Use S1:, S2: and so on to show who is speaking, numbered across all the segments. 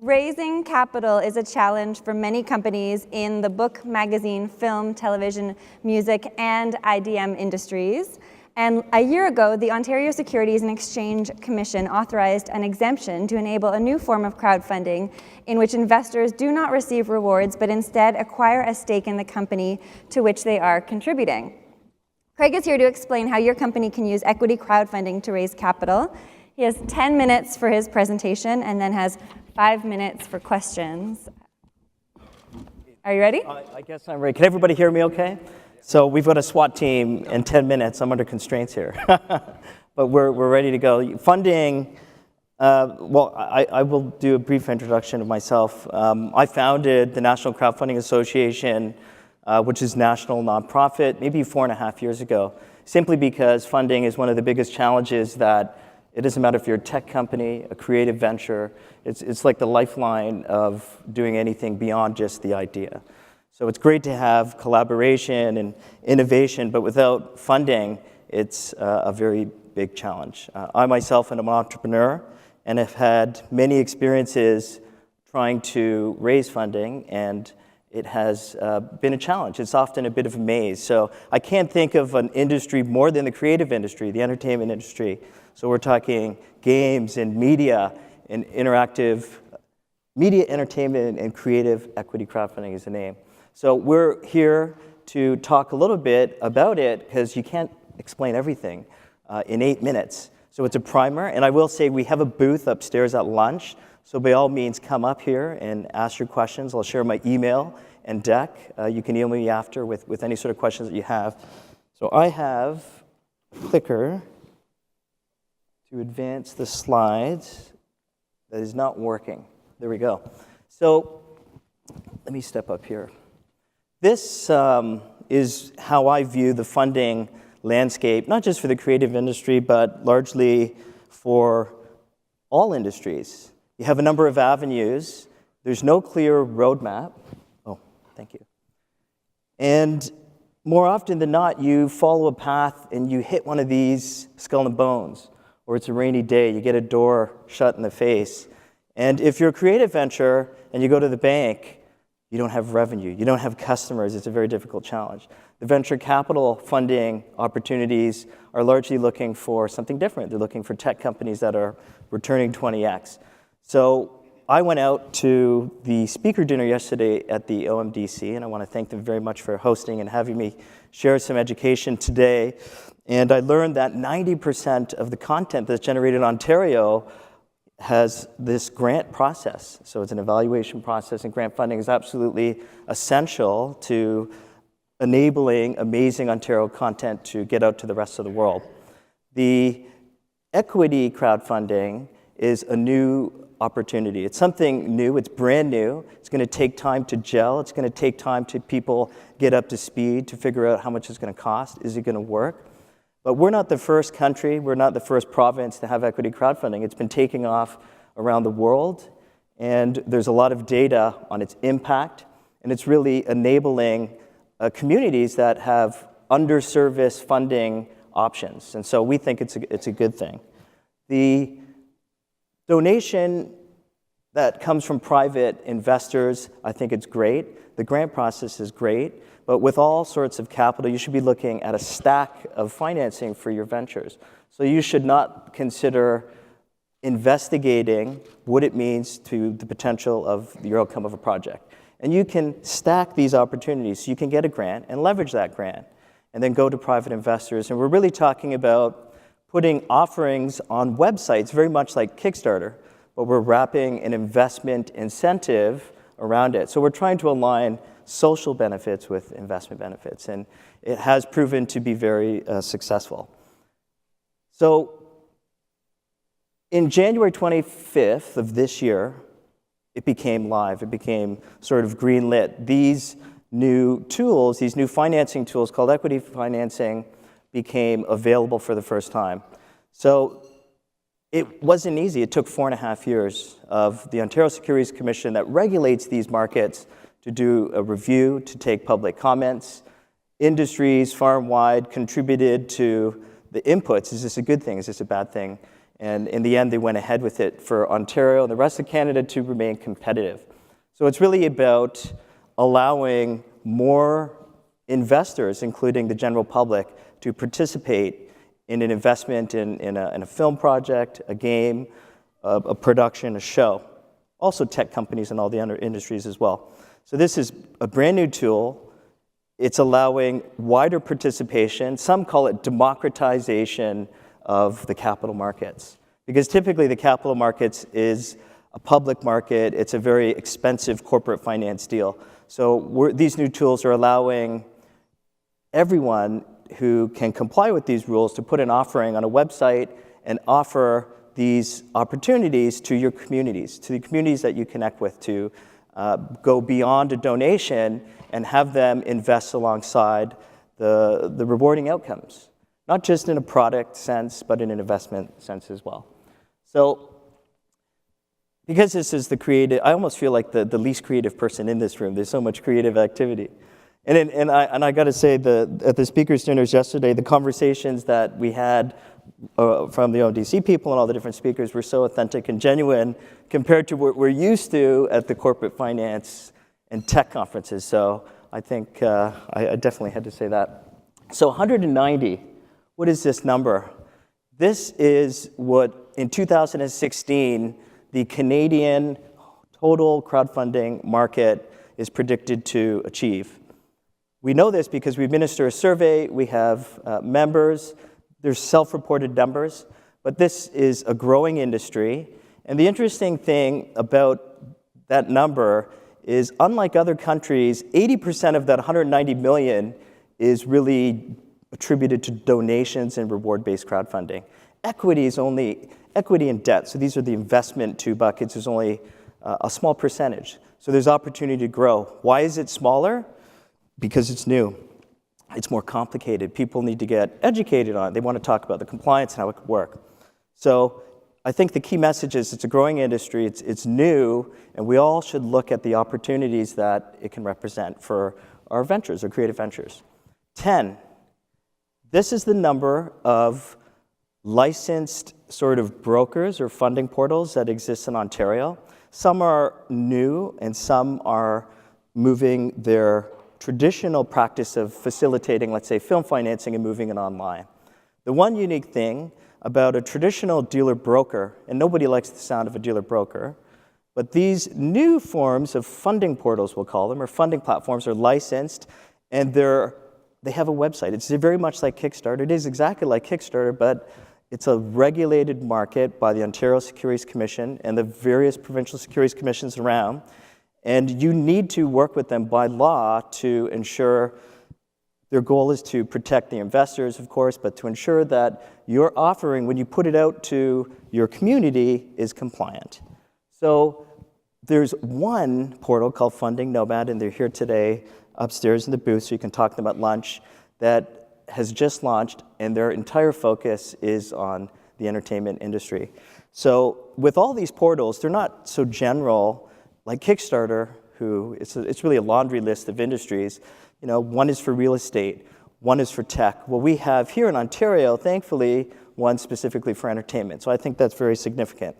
S1: Raising capital is a challenge for many companies in the book, magazine, film, television, music, and IDM industries. And a year ago, the Ontario Securities and Exchange Commission authorized an exemption to enable a new form of crowdfunding in which investors do not receive rewards, but instead acquire a stake in the company to which they are contributing. Craig is here to explain how your company can use equity crowdfunding to raise capital. He has 10 minutes for his presentation and then has 5 minutes for questions. Are you ready?
S2: I guess I'm ready. Can everybody hear me okay? So we've got a SWAT team in 10 minutes. I'm under constraints here. But we're ready to go. Funding, I will do a brief introduction of myself. I founded the National Crowdfunding Association, which is national nonprofit, maybe 4.5 years ago, simply because funding is one of the biggest challenges that it doesn't matter if you're a tech company, a creative venture, it's like the lifeline of doing anything beyond just the idea. So it's great to have collaboration and innovation, but without funding, it's a very big challenge. I myself am an entrepreneur and have had many experiences trying to raise funding, and it has been a challenge. It's often a bit of a maze. So I can't think of an industry more than the creative industry, the entertainment industry. So we're talking games and media and interactive media, entertainment, and creative equity crowdfunding is the name. So we're here to talk a little bit about it because you can't explain everything in 8 minutes. So it's a primer, and I will say we have a booth upstairs at lunch. So by all means, come up here and ask your questions. I'll share my email and deck. You can email me after with any sort of questions that you have. So I have a clicker to advance the slides that is not working. There we go. So let me step up here. This is how I view the funding landscape, not just for the creative industry, but largely for all industries. You have a number of avenues. There's no clear roadmap. Oh, thank you. And more often than not, you follow a path and you hit one of these skull and bones, or it's a rainy day, you get a door shut in the face. And if you're a creative venture and you go to the bank, you don't have revenue, you don't have customers, it's a very difficult challenge. The venture capital funding opportunities are largely looking for something different. They're looking for tech companies that are returning 20x. So I went out to the speaker dinner yesterday at the OMDC, and I want to thank them very much for hosting and having me share some education today. And I learned that 90% of the content that's generated in Ontario has this grant process. So it's an evaluation process, and grant funding is absolutely essential to enabling amazing Ontario content to get out to the rest of the world. The equity crowdfunding is a new opportunity. It's something new, it's brand new. It's going to take time to gel. It's going to take time to people get up to speed to figure out how much it's going to cost. Is it going to work? But we're not the first country, we're not the first province to have equity crowdfunding. It's been taking off around the world, and there's a lot of data on its impact, and it's really enabling communities that have underserviced funding options. And so we think it's a good thing. The donation that comes from private investors, I think it's great. The grant process is great. But with all sorts of capital, you should be looking at a stack of financing for your ventures. So you should not consider investigating what it means to the potential of the outcome of a project. And you can stack these opportunities so you can get a grant and leverage that grant and then go to private investors. And we're really talking about putting offerings on websites, very much like Kickstarter, but we're wrapping an investment incentive around it. So we're trying to align social benefits with investment benefits, and it has proven to be very successful. So in January 25th of this year, it became live. It became sort of green-lit. These new tools, these new financing tools called equity financing, became available for the first time. So it wasn't easy. It took 4.5 years of the Ontario Securities Commission that regulates these markets to do a review, to take public comments. Industries far and wide contributed to the inputs. Is this a good thing? Is this a bad thing? And in the end, they went ahead with it for Ontario and the rest of Canada to remain competitive. So it's really about allowing more investors, including the general public, to participate in an investment in a film project, a game, a production, a show. Also tech companies and all the other industries as well. So this is a brand new tool. It's allowing wider participation. Some call it democratization of the capital markets. Because typically the capital markets is a public market. It's a very expensive corporate finance deal. So these new tools are allowing everyone who can comply with these rules to put an offering on a website and offer these opportunities to your communities, to the communities that you connect with, to go beyond a donation and have them invest alongside the rewarding outcomes, not just in a product sense, but in an investment sense as well. So because this is the creative, I almost feel like the least creative person in this room. There's so much creative activity. And I got to say, at the speakers' dinners yesterday, the conversations that we had from the OMDC people and all the different speakers were so authentic and genuine compared to what we're used to at the corporate finance and tech conferences. So I think I definitely had to say that. So 190, what is this number? This is what, in 2016, the Canadian total crowdfunding market is predicted to achieve. We know this because we administer a survey, we have members, there's self-reported numbers, but this is a growing industry. And the interesting thing about that number is, unlike other countries, 80% of that 190 million is really attributed to donations and reward-based crowdfunding. Equity and debt, so these are the investment two buckets, is only a small percentage. So there's opportunity to grow. Why is it smaller? Because it's new. It's more complicated. People need to get educated on it. They want to talk about the compliance and how it could work. So I think the key message is it's a growing industry, it's new, and we all should look at the opportunities that it can represent for our ventures, our creative ventures. 10, this is the number of licensed sort of brokers or funding portals that exist in Ontario. Some are new and some are moving their traditional practice of facilitating, let's say, film financing and moving it online. The one unique thing about a traditional dealer broker, and nobody likes the sound of a dealer broker, but these new forms of funding portals, we'll call them, or funding platforms, are licensed, and they have a website. It's very much like Kickstarter. It is exactly like Kickstarter, but it's a regulated market by the Ontario Securities Commission and the various provincial securities commissions around. And you need to work with them by law to ensure, their goal is to protect the investors, of course, but to ensure that your offering, when you put it out to your community, is compliant. So there's one portal called Funding Nomad, and they're here today upstairs in the booth, so you can talk to them at lunch, that has just launched, and their entire focus is on the entertainment industry. So with all these portals, they're not so general like Kickstarter, it's really a laundry list of industries. You know, one is for real estate, one is for tech. Well, we have here in Ontario, thankfully, one specifically for entertainment. So I think that's very significant.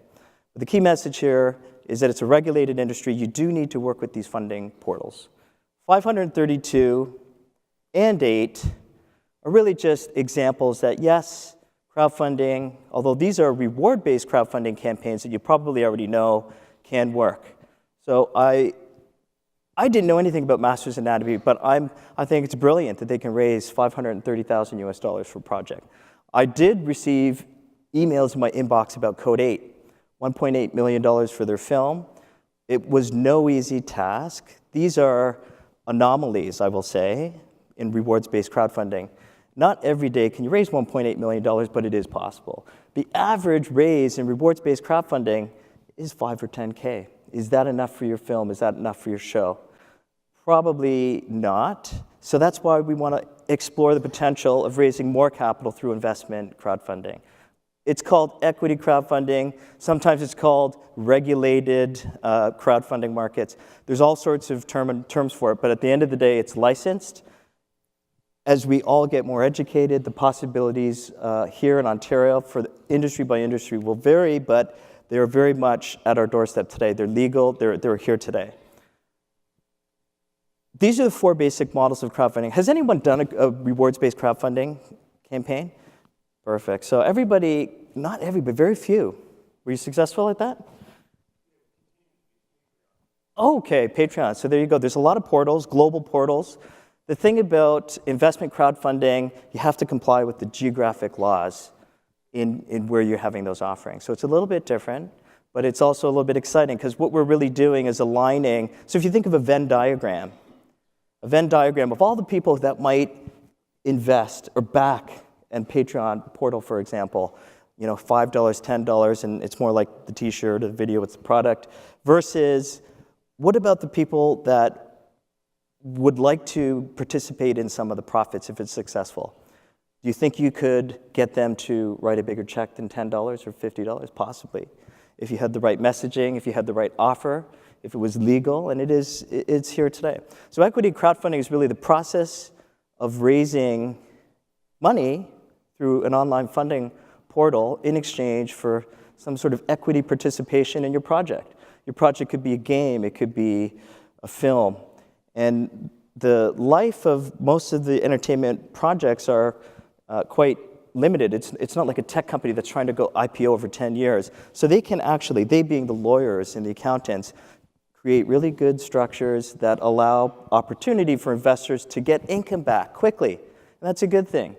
S2: But the key message here is that it's a regulated industry. You do need to work with these funding portals. 532 and 8 are really just examples that, yes, crowdfunding, although these are reward-based crowdfunding campaigns that you probably already know can work. So I didn't know anything about Masters Anatomy, but I think it's brilliant that they can raise $530,000 US for a project. I did receive emails in my inbox about Code 8, $1.8 million for their film. It was no easy task. These are anomalies, I will say, in rewards-based crowdfunding. Not every day can you raise $1.8 million, but it is possible. The average raise in rewards-based crowdfunding is $5 or $10K. Is that enough for your film? Is that enough for your show? Probably not. So that's why we want to explore the potential of raising more capital through investment crowdfunding. It's called equity crowdfunding. Sometimes it's called regulated crowdfunding markets. There's all sorts of terms for it, but at the end of the day, it's licensed. as we all get more educated, the possibilities here in Ontario for industry by industry will vary, but they're very much at our doorstep today. They're legal, they're here today. These are the 4 basic models of crowdfunding. Has anyone done a rewards-based crowdfunding campaign? Perfect. So everybody, not everybody, very few. Were you successful at that? Okay, Patreon. So there you go. There's a lot of portals, global portals. The thing about investment crowdfunding, you have to comply with the geographic laws in where you're having those offerings. So it's a little bit different, but it's also a little bit exciting because what we're really doing is aligning. So if you think of a Venn diagram of all the people that might invest or back and Patreon portal, for example, $5, $10, and it's more like the t-shirt or the video, it's the product, versus what about the people that would like to participate in some of the profits if it's successful? Do you think you could get them to write a bigger check than $10 or $50? Possibly. If you had the right messaging, if you had the right offer, if it was legal, and it's here today. So equity crowdfunding is really the process of raising money through an online funding portal in exchange for some sort of equity participation in your project. Your project could be a game, it could be a film. And the life of most of the entertainment projects are quite limited. It's not like a tech company that's trying to go IPO over 10 years. So they can actually, they being the lawyers and the accountants, create really good structures that allow opportunity for investors to get income back quickly. And that's a good thing.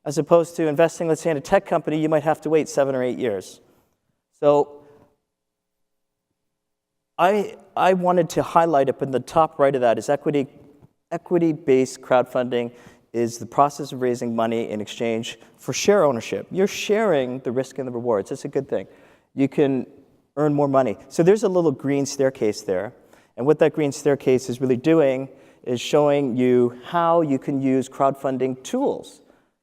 S2: As opposed to investing, let's say, in a tech company, you might have to wait 7 or 8 years. So I wanted to highlight up in the top right of that is equity-based crowdfunding is the process of raising money in exchange for share ownership. You're sharing the risk and the rewards. It's a good thing. You can earn more money. So there's a little green staircase there. And what that green staircase is really doing is showing you how you can use crowdfunding tools.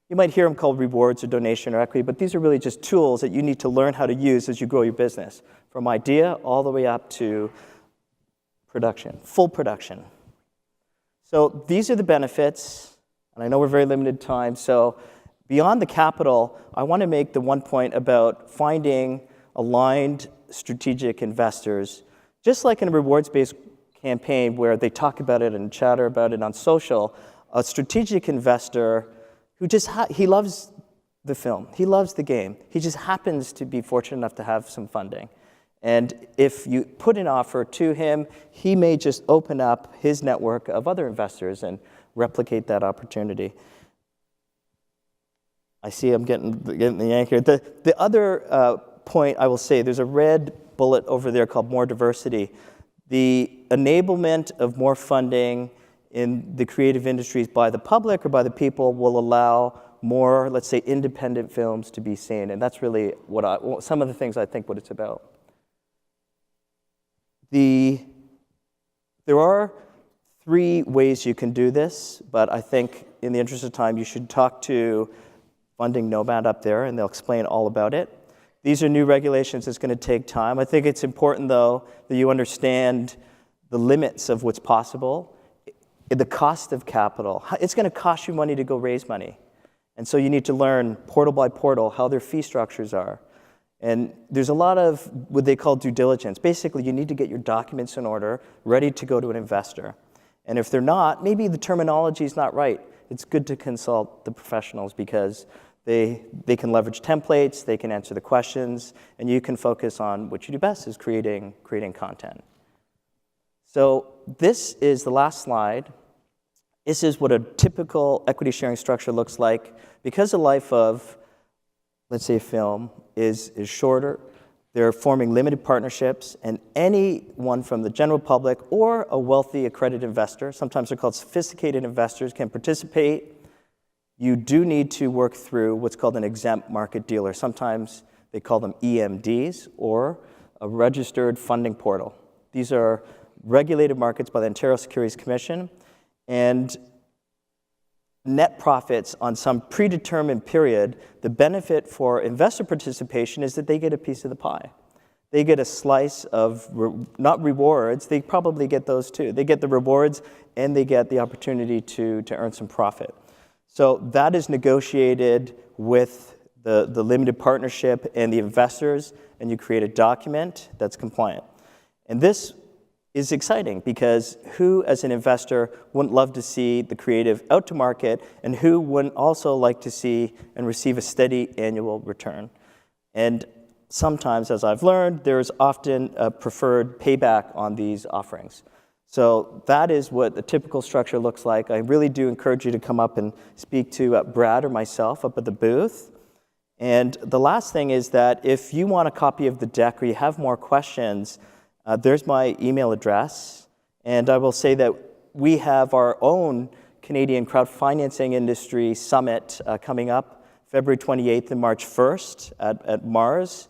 S2: You might hear them called rewards or donation or equity, but these are really just tools that you need to learn how to use as you grow your business, from idea all the way up to production, full production. So these are the benefits, and I know we're very limited time, so beyond the capital, I want to make the one point about finding aligned strategic investors, just like in a rewards-based campaign where they talk about it and chatter about it on social, a strategic investor who just, he loves the film, he loves the game, he just happens to be fortunate enough to have some funding. And if you put an offer to him, he may just open up his network of other investors and replicate that opportunity. I see I'm getting the yank here. The other point I will say, there's a red bullet over there called more diversity. The enablement of more funding in the creative industries by the public or by the people will allow more, let's say, independent films to be seen. And that's really some of the things I think what it's about. There are 3 ways you can do this, but I think in the interest of time, you should talk to Funding Nomad up there, and they'll explain all about it. These are new regulations. It's going to take time. I think it's important, though, that you understand the limits of what's possible, the cost of capital. It's going to cost you money to go raise money. And so you need to learn portal by portal how their fee structures are. And there's a lot of what they call due diligence. Basically, you need to get your documents in order, ready to go to an investor. And if they're not, maybe the terminology is not right. It's good to consult the professionals because they can leverage templates, they can answer the questions, and you can focus on what you do best is creating content. So this is the last slide. This is what a typical equity sharing structure looks like. Because the life of, let's say, a film is shorter, they're forming limited partnerships, and anyone from the general public or a wealthy accredited investor, sometimes they're called sophisticated investors, can participate. You do need to work through what's called an exempt market dealer. Sometimes they call them EMDs, or a registered funding portal. These are regulated markets by the Ontario Securities Commission, and net profits on some predetermined period, the benefit for investor participation is that they get a piece of the pie. They get a slice of, not rewards, they probably get those too. They get the rewards and they get the opportunity to earn some profit. So that is negotiated with the limited partnership and the investors, and you create a document that's compliant. And this is exciting because who, as an investor, wouldn't love to see the creative out to market, and who wouldn't also like to see and receive a steady annual return? And sometimes, as I've learned, there is often a preferred payback on these offerings. So that is what the typical structure looks like. I really do encourage you to come up and speak to Brad or myself up at the booth. And the last thing is that if you want a copy of the deck or you have more questions, there's my email address. And I will say that we have our own Canadian crowdfinancing industry summit coming up February 28th and March 1st at Mars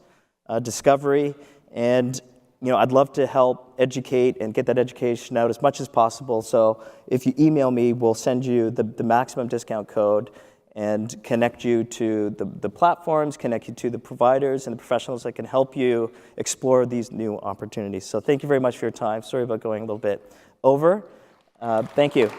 S2: Discovery. And I'd love to help educate and get that education out as much as possible. So if you email me, we'll send you the maximum discount code and connect you to the platforms, connect you to the providers and the professionals that can help you explore these new opportunities. So thank you very much for your time. Sorry about going a little bit over. Thank you.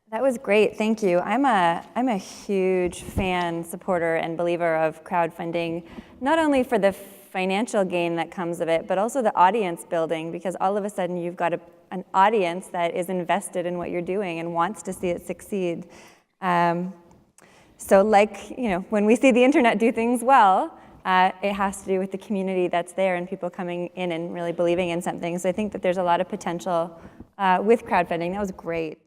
S1: That was great, thank you. I'm a huge fan, supporter, and believer of crowdfunding, not only for the financial gain that comes of it, but also the audience building, because all of a sudden you've got an audience that is invested in what you're doing and wants to see it succeed. So when we see the internet do things well, it has to do with the community that's there and people coming in and really believing in something. So I think that there's a lot of potential with crowdfunding. That was great.